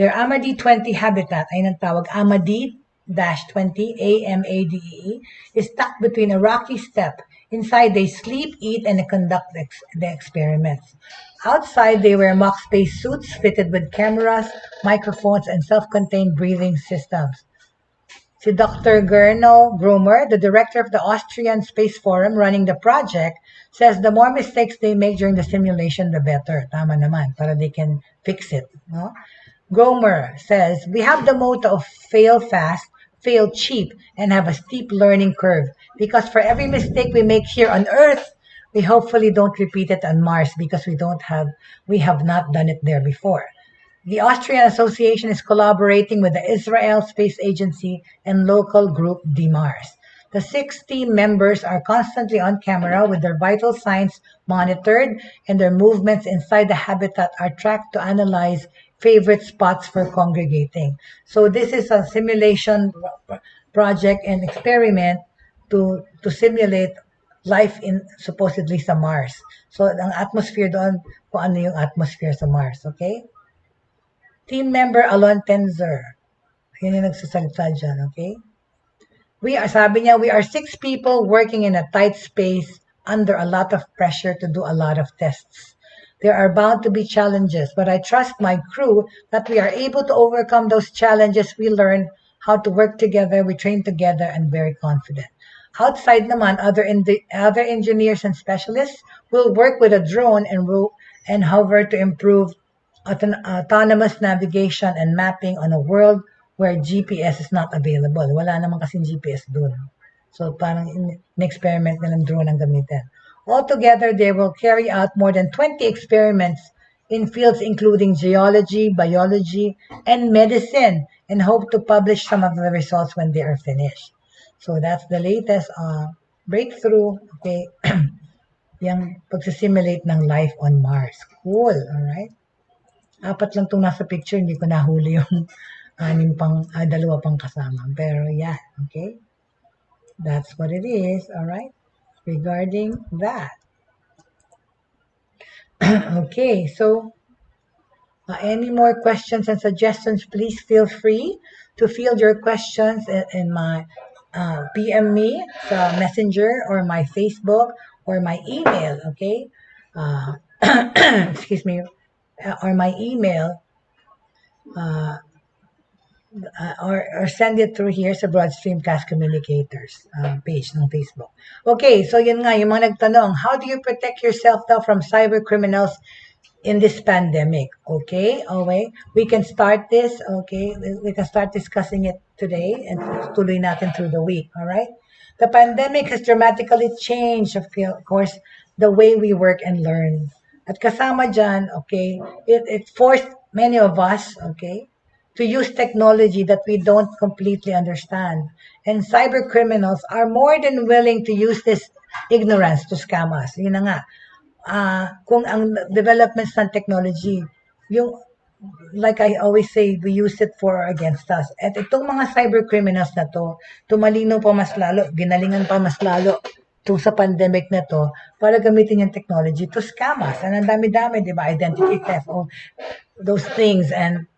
Their Amadi 20 habitat, ay nang tawag Amadi-20, AMADEE, is tucked between a rocky step. Inside, they sleep, eat, and conduct the experiments. Outside, they wear mock space suits fitted with cameras, microphones, and self-contained breathing systems. Si Dr. Gernot Gromer, the director of the Austrian Space Forum running the project, says the more mistakes they make during the simulation, the better. Tama naman, para they can fix it. No? Gromer says, we have the motto of fail fast, fail cheap, and have a steep learning curve. Because for every mistake we make here on Earth, we hopefully don't repeat it on Mars because we have not done it there before. The Austrian Association is collaborating with the Israel Space Agency and local group DMARS. The 6 team members are constantly on camera with their vital signs monitored, and their movements inside the habitat are tracked to analyze favorite spots for congregating. So this is a simulation project and experiment to simulate life in supposedly sa Mars. So ang atmosphere doon, kung ano yung atmosphere sa Mars, okay? Team member Alon Tenzer. Yun yung nagsasalita dyan, okay? Sabi niya, we are 6 people working in a tight space under a lot of pressure to do a lot of tests. There are bound to be challenges, but I trust my crew that we are able to overcome those challenges. We learn how to work together, we train together, and very confident. Outside naman, other engineers and specialists will work with a drone and hover to improve autonomous navigation and mapping on a world where GPS is not available. Wala naman kasing GPS doon. So parang in-experiment na ng drone ang gamitin. Altogether, they will carry out more than 20 experiments in fields including geology, biology, and medicine, and hope to publish some of the results when they are finished. So that's the latest breakthrough, okay, yung pagsisimulate ng life on Mars. Cool, alright? 4 lang itong nasa picture, hindi ko nahuli yung 2 pang kasama. Pero yeah, okay? That's what it is, alright? Regarding that. Okay, so any more questions and suggestions, please feel free to field your questions in my PM me sa Messenger or my Facebook or my email, okay? Excuse me, or my email or send it through here sa Broad Streamcast Communicators page ng Facebook. Okay, so yun nga, yung mga nagtanong, how do you protect yourself now from cyber criminals in this pandemic? Okay, we can start this, okay? We can start discussing it today and tuloy natin through the week, all right? The pandemic has dramatically changed, of course, the way we work and learn. At kasama dyan, okay, it forced many of us, okay, to use technology that we don't completely understand. And cyber criminals are more than willing to use this ignorance to scam us. Yun na nga. Kung ang developments ng technology, yung, like I always say, we use it for or against us. At itong mga cyber criminals na to, tumalino pa mas lalo, ginalingan pa mas lalo to sa pandemic na to, para gamitin yung technology to scam us. And ang dami-dami, di ba? Identity theft, all those things, and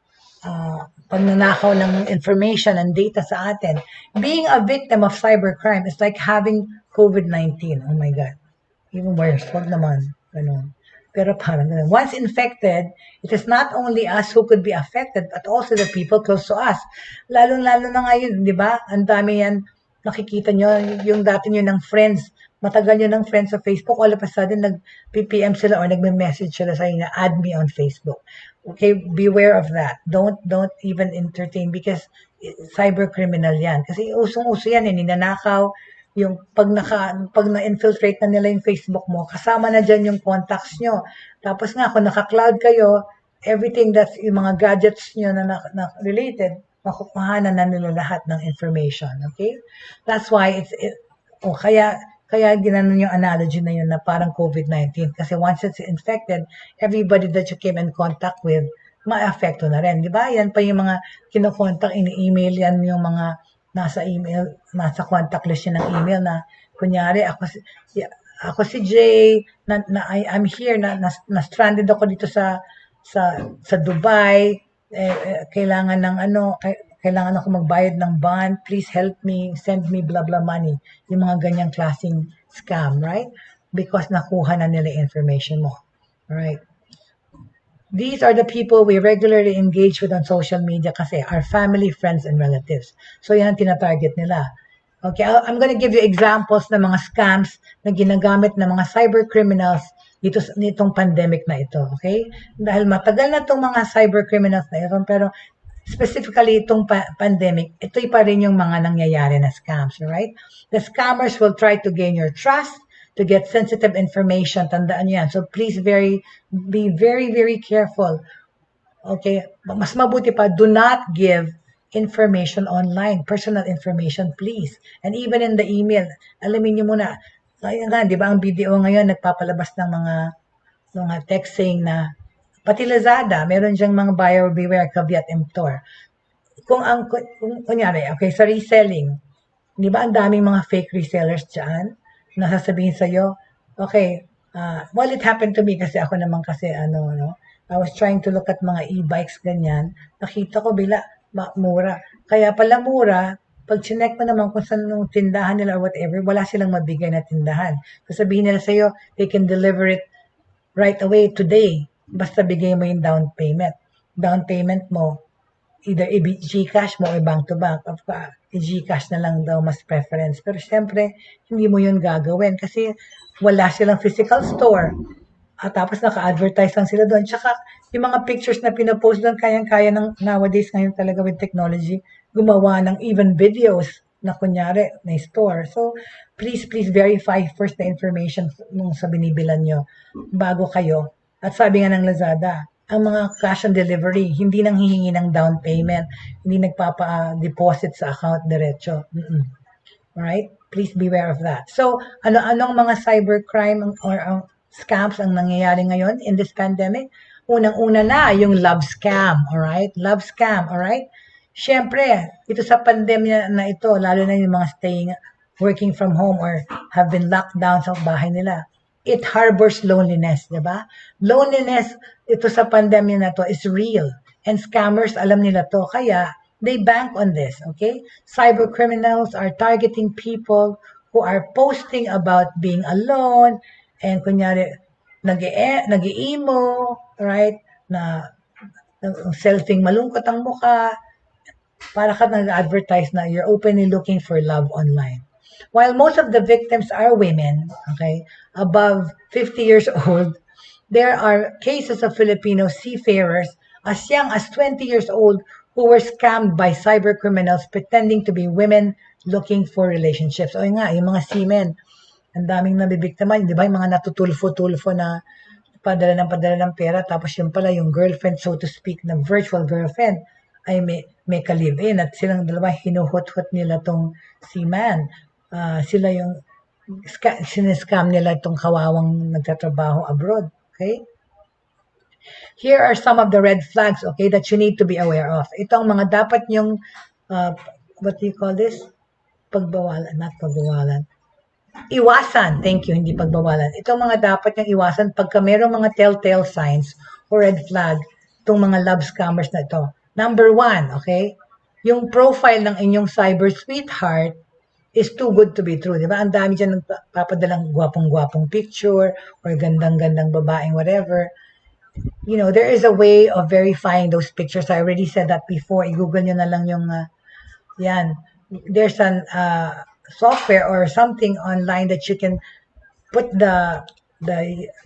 pagnanakaw ng information and data sa atin. Being a victim of cybercrime is like having COVID-19. Oh my God. Even worse. Wag naman. Ganun. Pero parang ganun. Once infected, it is not only us who could be affected, but also the people close to us. Lalo-lalo na ngayon, di ba? Ang dami yan. Nakikita nyo, yung dati nyo ng friends, matagal nyo ng friends sa Facebook, all of a sudden, nag-PPM sila or nagme-message sila sa inyo, add me on Facebook. Okay, beware of that. Don't even entertain because cyber criminal yan. Kasi usong-uso yan, ninanakaw. Yung pag na-infiltrate na nila yung Facebook mo, kasama na dyan yung contacts nyo. Tapos nga, kung naka-cloud kayo, everything that's yung mga gadgets nyo na related, makukuhanan na nila lahat ng information. Okay? That's why kaya ginanon yung analogy na yun na parang COVID-19. Kasi once it's infected, everybody that you came in contact with, ma-affecto na rin. Di ba? Yan pa yung mga kinokontak, ini-email yan yung mga nasa contact list yun ng email na, kunyari, ako si Jaye, I'm here, na stranded ako dito sa Dubai, kailangan ako magbayad ng bond, please help me, send me blah blah money. Yung mga ganyang klaseng scam, right? Because nakuha na nila information mo. Alright. These are the people we regularly engage with on social media kasi our family, friends, and relatives. So yan ang tinatarget nila. Okay, I'm gonna give you examples ng mga scams na ginagamit ng mga cyber criminals nitong pandemic na ito. Okay? Dahil matagal na itong mga cyber criminals na ito, pero specifically itong pandemic, ito'y pa rin yung mga nangyayari na scams, right? The scammers will try to gain your trust, to get sensitive information. Tandaan nyo yan. So please be very, very careful. Okay? Mas mabuti pa, do not give information online, personal information, please. And even in the email, alamin nyo muna, kaya nga, di ba ang video ngayon nagpapalabas ng mga text saying na pati Lazada, meron diyang mga buyer beware, caveat emptor. Kung kunyari, okay, sa reselling, di ba ang daming mga fake resellers dyan na sasabihin sa'yo, okay, well, it happened to me kasi ako naman kasi, I was trying to look at mga e-bikes ganyan. Nakita ko bila mura. Kaya pala mura, pag chinek mo naman kung saan yung tindahan nila or whatever, wala silang mabigay na tindahan. Sasabihin nila sa'yo, they can deliver it right away today. Basta bigay mo yung down payment. Down payment mo, either i-Gcash mo or bank to bank. Of course, i-Gcash na lang daw mas preference. Pero syempre, hindi mo yun gagawin kasi wala silang physical store. At tapos naka-advertise lang sila doon. Tsaka yung mga pictures na pinopost doon, kayang-kaya ng nowadays ngayon talaga with technology, gumawa ng even videos na kunyari may store. So, please verify first the information nung sa binibilan nyo bago kayo. At sabi nga ng Lazada, ang mga cash on delivery, hindi nang hihingi ng down payment, hindi nagpapa-deposit sa account diretso. Alright? Please beware of that. So, anong mga cybercrime or scams ang nangyayari ngayon in this pandemic? Unang-una na, yung love scam. Alright? Love scam. Alright? Siyempre, ito sa pandemya na ito, lalo na yung mga working from home or have been locked down sa bahay nila, it harbors loneliness, di ba? Loneliness, ito sa pandemya na to is real. And scammers, alam nila to. Kaya, they bank on this, okay? Cyber criminals are targeting people who are posting about being alone and kunyari, nag-emo, right? Na selfing malungkot ang mukha, para ka nag-advertise na you're openly looking for love online. While most of the victims are women, okay, above 50 years old, there are cases of Filipino seafarers as young as 20 years old who were scammed by cyber criminals pretending to be women looking for relationships. O nga, yung mga seamen, ang daming nabibiktima, di ba? Yung mga natutulfo-tulfo na padala ng pera, tapos yung pala yung girlfriend, so to speak, na virtual girlfriend, ay may ka-live-in at silang dalawa hinuhot-hot nila tong seaman. Sila yung siniscam nila itong kawawang nagtatrabaho abroad. Okay? Here are some of the red flags, okay, that you need to be aware of. Ito ang mga dapat yung, what do you call this? Pagbawalan, not pagbawalan. Iwasan, thank you, hindi pagbawalan. Ito ang mga dapat yung iwasan pagka mayroong mga telltale signs or red flag itong mga love scammers na ito. Number 1, okay? Yung profile ng inyong cyber sweetheart is too good to be true, di ba? Ang dami dyan nagpapadalang gwapong-gwapong picture or gandang-gandang babaeng whatever. You know, there is a way of verifying those pictures. I already said that before. I-google nyo na lang yung, yan. There's an software or something online that you can put the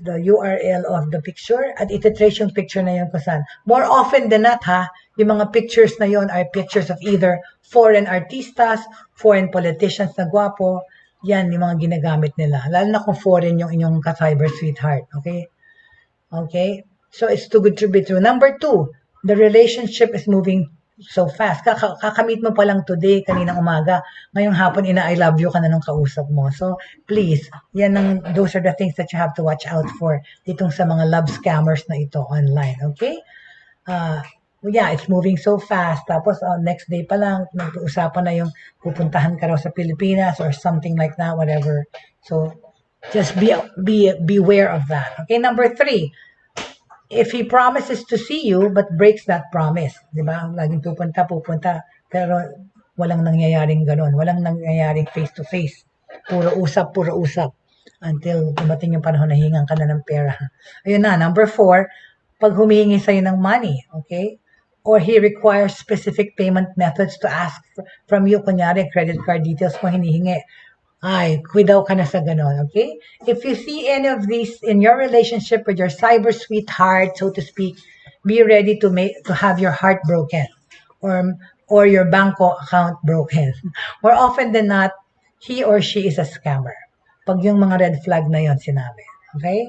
URL of the picture at ititrace yung picture na yun kung saan. More often than not, yung mga pictures na yun are pictures of either foreign artistas, foreign politicians na gwapo. Yan, yung mga ginagamit nila. Lalo na kung foreign yung inyong ka-cyber sweetheart. Okay? Okay? So, it's too good to be true. Number 2, the relationship is moving so fast. Kakamit mo pa lang today, kaninang umaga. Ngayong hapon, I love you ka na nung kausap mo. So, please, those are the things that you have to watch out for ditong sa mga love scammers na ito online. Okay? Yeah, it's moving so fast. Tapos, next day pa lang, nag-uusapan na yung pupuntahan ka raw sa Pilipinas or something like that, whatever. So, just beware of that. Okay? Number 3, if he promises to see you but breaks that promise, di ba? Laging pupunta, pero walang nangyayaring ganon. Walang nangyayaring face-to-face. Puro usap until dumating yung panahon na hingan ka na ng pera. Ayun na, number 4, pag humihingi sa'yo ng money, okay? Or he requires specific payment methods to ask from you, kunyari, credit card details mo hinihingi. Ay, kuidaw ka na sa ganon, okay? If you see any of these in your relationship with your cyber sweetheart, so to speak, be ready to have your heart broken or your banko account broken. More often than not, he or she is a scammer. Pag yung mga red flag na yon sinabi, okay?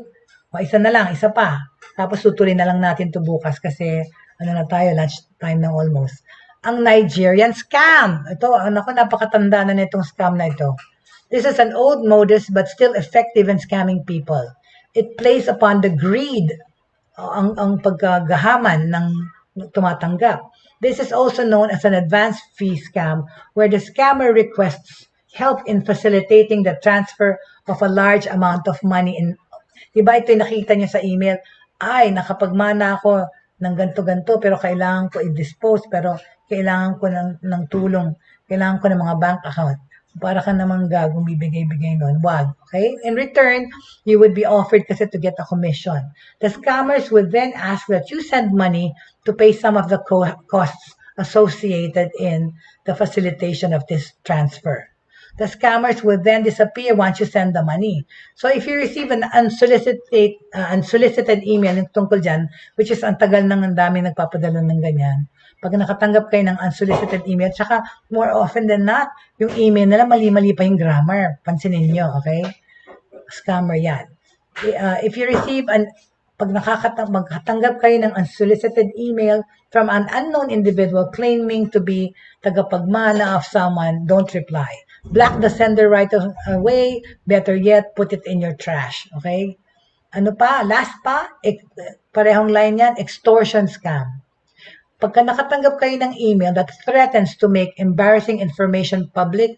O isa pa. Tapos tutuloy na lang natin to bukas kasi na tayo, lunch time na almost. Ang Nigerian scam. Ito, napakatanda na nitong scam na ito. This is an old modus but still effective in scamming people. It plays upon the greed, ang pagkagahaman ng tumatanggap. This is also known as an advance fee scam where the scammer requests help in facilitating the transfer of a large amount of money. Diba ito yung nakita nyo sa email? ay, nakapagmana ako ng ganto-ganto, pero kailangan ko i-dispose, pero kailangan ko ng tulong, kailangan ko ng mga bank account. Para ka namang gagong bibigay-bigay nun. Wag. Okay? In return, you would be offered kasi to get a commission. The scammers would then ask that you send money to pay some of the costs associated in the facilitation of this transfer. The scammers will then disappear once you send the money. So if you receive an unsolicited email yung tungkol dyan, which is ang tagal nang ang dami nagpapadala ng ganyan, pag nakatanggap kayo ng unsolicited email, tsaka more often than not, yung email nila mali-mali pa yung grammar. Pansinin nyo, okay? Scammer yan. If you receive pag magkatanggap kayo ng unsolicited email from an unknown individual claiming to be tagapagmana of someone, don't reply. Block the sender right away. Better yet, put it in your trash. Okay? Ano pa? Last pa? Parehong line yan, extortion scam. Pagka nakatanggap kayo ng email that threatens to make embarrassing information public,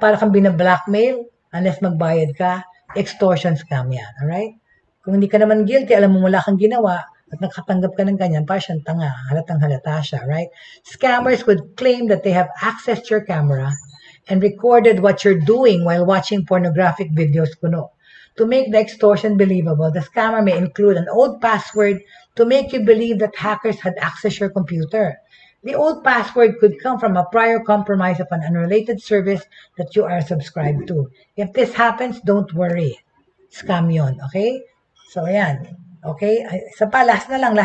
para kang binablackmail, unless magbayad ka, extortion scam yan. Alright? Kung hindi ka naman guilty, alam mo wala kang ginawa, at nakatanggap ka ng ganyan, para siyang tanga, halatang halata siya, right? Scammers would claim that they have accessed your camera and recorded what you're doing while watching pornographic videos kuno. To make the extortion believable, the scammer may include an old password to make you believe that hackers had accessed your computer. The old password could come from a prior compromise of an unrelated service that you are subscribed to. If this happens, don't worry. Scam yun, okay? So, ayan. Okay? Isa pa, last na lang.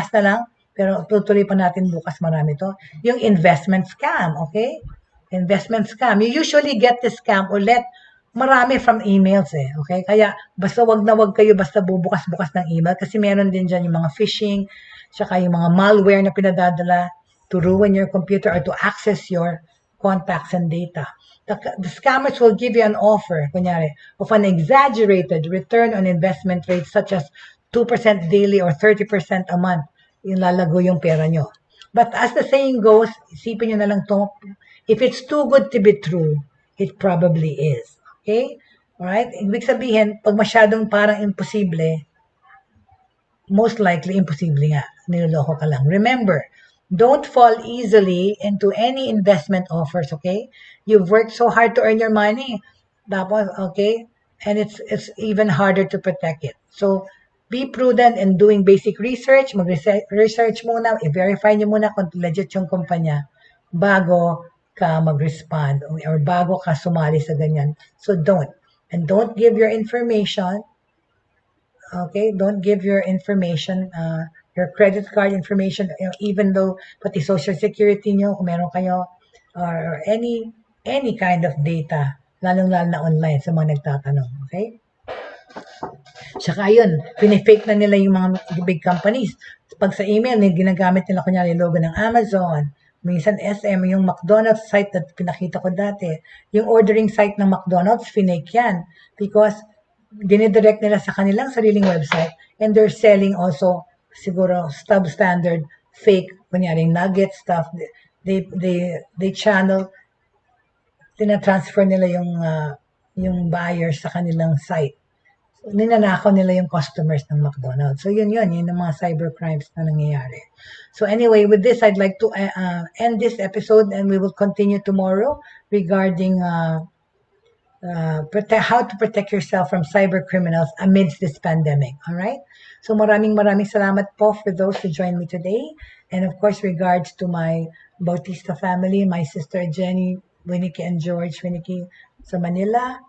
Pero tutuloy pa natin bukas, marami to. Yung investment scam, okay? Investment scam. You usually get this scam ulit marami from emails okay? Kaya basta wag kayo basta bubukas-bukas ng email kasi meron din dyan yung mga phishing, saka yung mga malware na pinadadala to ruin your computer or to access your contacts and data. The scammers will give you an offer, kunyari, of an exaggerated return on investment rate such as 2% daily or 30% a month. Yung lalago yung pera nyo. But as the saying goes, isipin nyo na lang to, if it's too good to be true, it probably is. Okay? Alright? Ibig sabihin, pag masyadong parang imposible, most likely imposible nga. Niloloko ka lang. Remember, don't fall easily into any investment offers, okay? You've worked so hard to earn your money. Tapos, okay? And it's even harder to protect it. So, be prudent in doing basic research. Mag-research muna, i-verify nyo muna kung legit yung kumpanya bago ka mag-respond or bago ka sumali sa ganyan. So don't. And don't give your information, okay? Don't give your information, your credit card information, even though pati social security nyo, kung meron kayo, or any kind of data, lalong-lalo na online sa mga nagtatanong, okay? Tsaka yun, pinifake na nila yung mga big companies. Pag sa email, ginagamit nila kunyari logo ng Amazon, minsan SM, yung McDonald's site na pinakita ko dati, yung ordering site ng McDonald's, finake yan. Because dinidirect nila sa kanilang sariling website and they're selling also siguro substandard fake, kunyari nugget stuff. They channel, tinatransfer nila yung buyers sa kanilang site. Ninanakaw nila yung customers ng McDonald's. So yun ang mga cyber crimes na nangyayari. So anyway, with this, I'd like to end this episode and we will continue tomorrow regarding how to protect yourself from cyber criminals amidst this pandemic. All right? So maraming salamat po for those who joined me today. And of course, regards to my Bautista family, my sister Jenny, Winnie and George, Winnie sa Manila,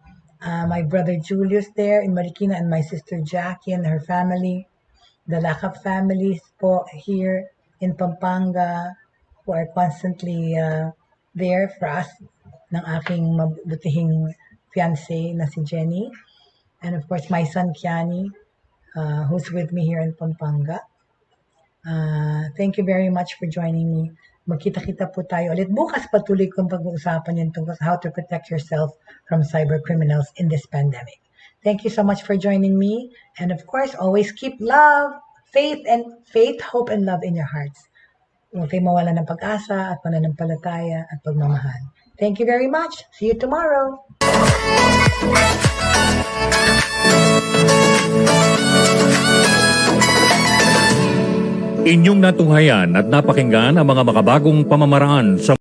my brother Julius there in Marikina, and my sister Jackie and her family, the Lakap families po here in Pampanga who are constantly there for us, ng aking mabutihing fiancé na si Jenny, and of course my son Kiani, who's with me here in Pampanga. Thank you very much for joining me. Magkita-kita po tayo ulit. Bukas patuloy kong pag-uusapan yung tungkol sa how to protect yourself from cyber criminals in this pandemic. Thank you so much for joining me. And of course, always keep love, faith, hope, and love in your hearts. Huwag kayo mawala ng pag-asa at pananampalataya at pagmamahal. Thank you very much. See you tomorrow. Inyong natunghayan at napakinggan ang mga makabagong pamamaraan sa